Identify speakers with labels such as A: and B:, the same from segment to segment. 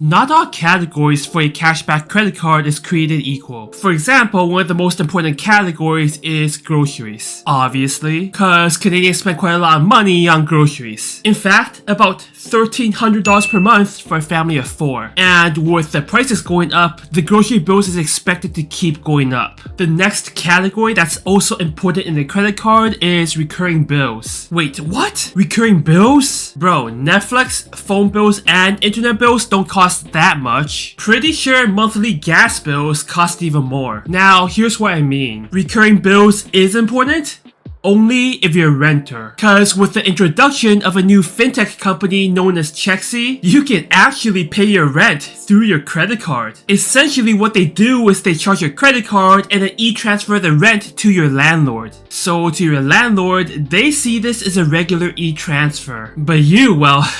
A: Not all categories for a cashback credit card is created equal. For example, one of the most important categories is groceries. Obviously, because Canadians spend quite a lot of money on groceries. In fact, about $1,300 per month for a family of 4. And with the prices going up, the grocery bills is expected to keep going up. The next category that's also important in the credit card is recurring bills. Wait, what? Recurring bills? Bro, Netflix, phone bills, and internet bills don't cost that much. Pretty sure monthly gas bills cost even more. Now, here's what I mean. Recurring bills is important only if you're a renter. Cause with the introduction of a new fintech company known as Chexy, you can actually pay your rent through your credit card. Essentially what they do is they charge your credit card and then e-transfer the rent to your landlord. So to your landlord, they see this as a regular e-transfer. But you, well,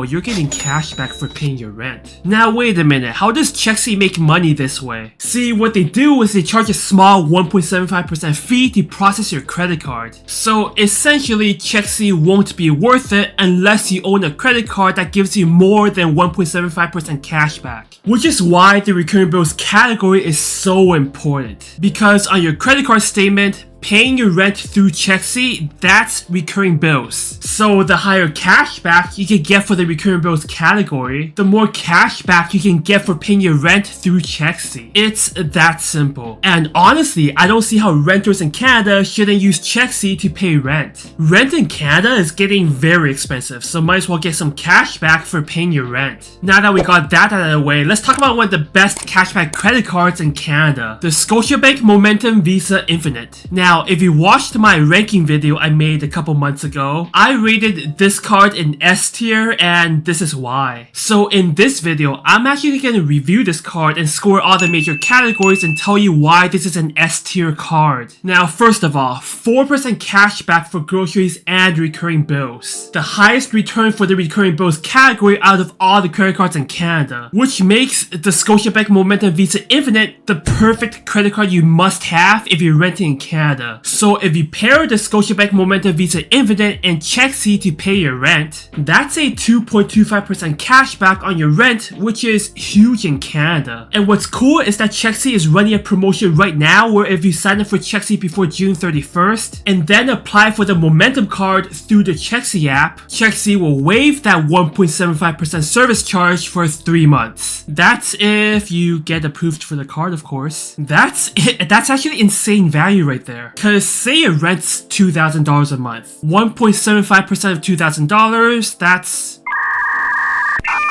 A: you're getting cash back for paying your rent. Now wait a minute, how does Chexy make money this way? See, what they do is they charge a small 1.75% fee to process your credit card. So essentially, Chexy won't be worth it unless you own a credit card that gives you more than 1.75% cash back. Which is why the recurring bills category is so important. Because on your credit card statement, paying your rent through Chexy, that's recurring bills. So the higher cash back you can get for the recurring bills category, the more cash back you can get for paying your rent through Chexy. It's that simple. And honestly, I don't see how renters in Canada shouldn't use Chexy to pay rent. Rent in Canada is getting very expensive, so might as well get some cash back for paying your rent. Now that we got that out of the way, let's talk about one of the best cashback credit cards in Canada, the Scotiabank Momentum Visa Infinite. Now, if you watched my ranking video I made a couple months ago, I rated this card in S tier, and this is why. So in this video, I'm actually going to review this card and score all the major categories and tell you why this is an S tier card. Now first of all, 4% cash back for groceries and recurring bills. The highest return for the recurring bills category out of all the credit cards in Canada, which makes the Scotiabank Momentum Visa Infinite the perfect credit card you must have if you're renting in Canada. So if you pair the Scotiabank Momentum Visa Infinite and Chexy to pay your rent, that's a 2.25% cashback on your rent, which is huge in Canada. And what's cool is that Chexy is running a promotion right now where if you sign up for Chexy before June 31st and then apply for the Momentum card through the Chexy app, Chexy will waive that 1.75% service charge for 3 months. That's if you get approved for the card, of course. That's actually insane value right there. Cause say your rent's $2,000 a month. 1.75% of $2,000, that's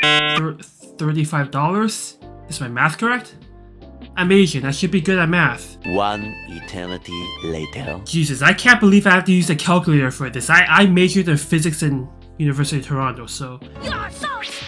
A: $35? Is my math correct? I'm Asian, I should be good at math.
B: One eternity later.
A: Jesus, I can't believe I have to use a calculator for this. I majored in physics in University of Toronto, so...
C: You're so stupid!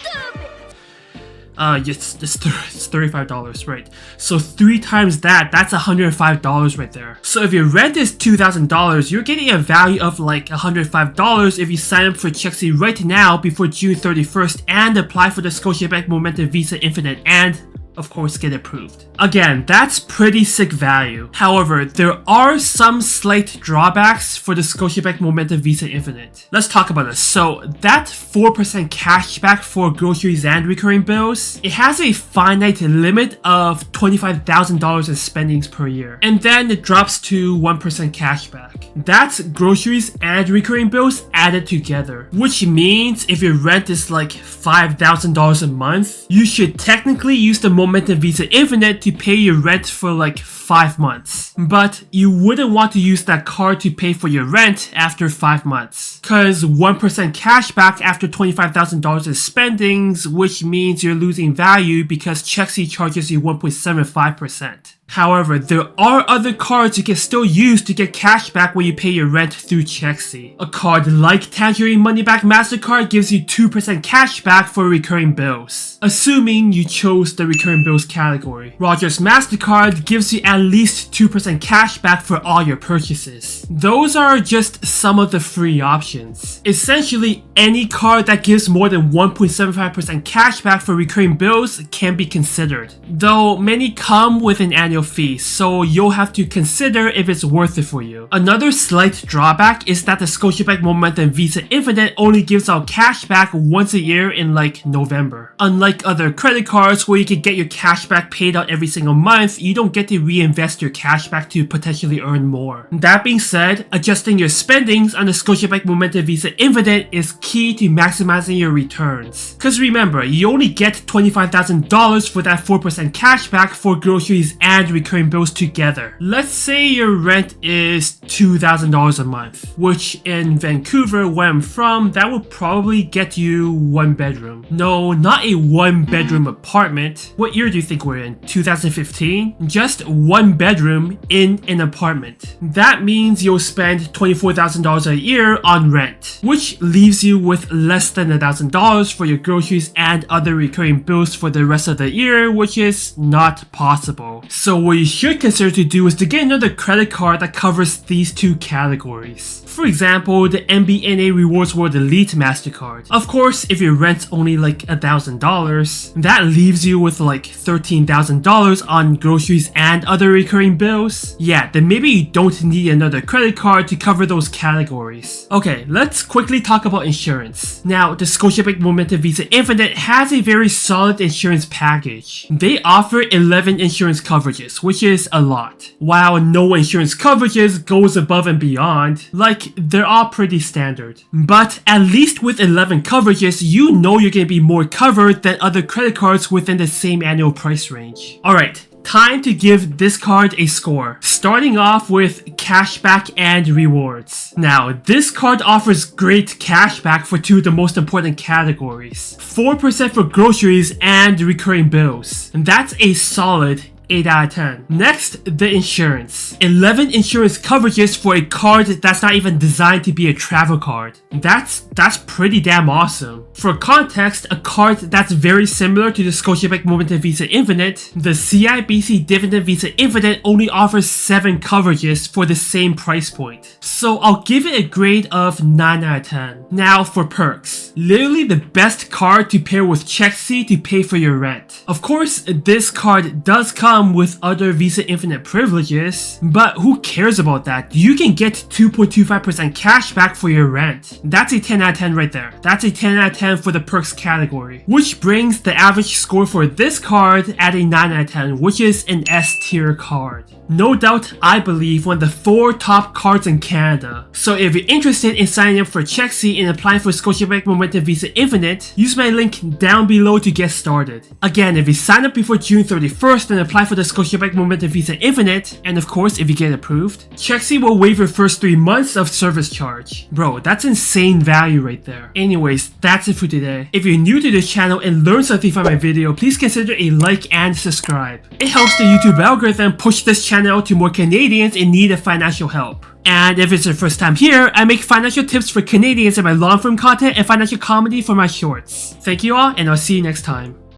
A: Yes, it's $35, right? So 3 times that's $105 right there. So if your rent is $2,000, you're getting a value of like $105 if you sign up for Chexy right now before June 31st and apply for the Scotiabank Momentum Visa Infinite and of course get approved. Again, that's pretty sick value. However, there are some slight drawbacks for the Scotiabank Momentum Visa Infinite. Let's talk about this. So that 4% cashback for groceries and recurring bills, it has a finite limit of $25,000 in spendings per year. And then it drops to 1% cashback. That's groceries and recurring bills added together. Which means if your rent is like $5,000 a month, you should technically use the Momentum Visa Infinite to pay your rent for like 5 months. But you wouldn't want to use that card to pay for your rent after 5 months. Cause 1% cashback after $25,000 in spendings, which means you're losing value because Chexy charges you 1.75%. However, there are other cards you can still use to get cash back when you pay your rent through Chexy. A card like Tangerine Money Back MasterCard gives you 2% cash back for recurring bills, assuming you chose the recurring bills category. Rogers MasterCard gives you at least 2% cash back for all your purchases. Those are just some of the free options. Essentially, any card that gives more than 1.75% cash back for recurring bills can be considered, though many come with an annual annual fee, so you'll have to consider if it's worth it for you. Another slight drawback is that the Scotiabank Momentum Visa Infinite only gives out cash back once a year in like November. Unlike other credit cards where you can get your cash back paid out every single month, you don't get to reinvest your cash back to potentially earn more. That being said, adjusting your spendings on the Scotiabank Momentum Visa Infinite is key to maximizing your returns. Cause remember, you only get $25,000 for that 4% cash back for groceries and recurring bills together. Let's say your rent is $2,000 a month, which in Vancouver, where I'm from, that would probably get you one bedroom. No, not a one bedroom apartment. What year do you think we're in? 2015? Just one bedroom in an apartment. That means you'll spend $24,000 a year on rent, which leaves you with less than $1,000 for your groceries and other recurring bills for the rest of the year, which is not possible. So what you should consider to do is to get another credit card that covers these two categories. For example, the MBNA Rewards World Elite MasterCard. Of course, if your rent's only like $1,000, that leaves you with like $13,000 on groceries and other recurring bills. Yeah, then maybe you don't need another credit card to cover those categories. Okay, let's quickly talk about insurance. Now, the Scotiabank Momentum Visa Infinite has a very solid insurance package. They offer 11 insurance coverages, which is a lot. While no insurance coverages goes above and beyond, like they're all pretty standard. But at least with 11 coverages, you know you're gonna be more covered than other credit cards within the same annual price range. Alright, time to give this card a score. Starting off with cashback and rewards. Now, this card offers great cashback for two of the most important categories. 4% for groceries and recurring bills. And that's a solid 8 out of 10. Next, the insurance. 11 insurance coverages for a card that's not even designed to be a travel card. That's pretty damn awesome. For context, a card that's very similar to the Scotiabank Momentum Visa Infinite, the CIBC Dividend Visa Infinite only offers 7 coverages for the same price point. So I'll give it a grade of 9 out of 10. Now for perks. Literally the best card to pair with Chexy to pay for your rent. Of course, this card does come with other Visa Infinite privileges, but who cares about that? You can get 2.25% cash back for your rent. That's a 10 out of 10 right there. That's a 10 out of 10 for the perks category, which brings the average score for this card at a 9 out of 10, which is an S tier card. No doubt, I believe, one of the 4 top cards in Canada. So if you're interested in signing up for Chexy and applying for Scotiabank Momentum Visa Infinite, use my link down below to get started. Again, if you sign up before June 31st and apply for the Scotiabank Momentum Visa Infinite, and of course if you get approved, Chexy will waive your first 3 months of service charge. Bro, that's insane value right there. Anyways, that's it for today. If you're new to this channel and learned something from my video, please consider a like and subscribe. It helps the YouTube algorithm push this channel to more Canadians in need of financial help. And if it's your first time here, I make financial tips for Canadians in my long form content and financial comedy for my shorts. Thank you all, and I'll see you next time.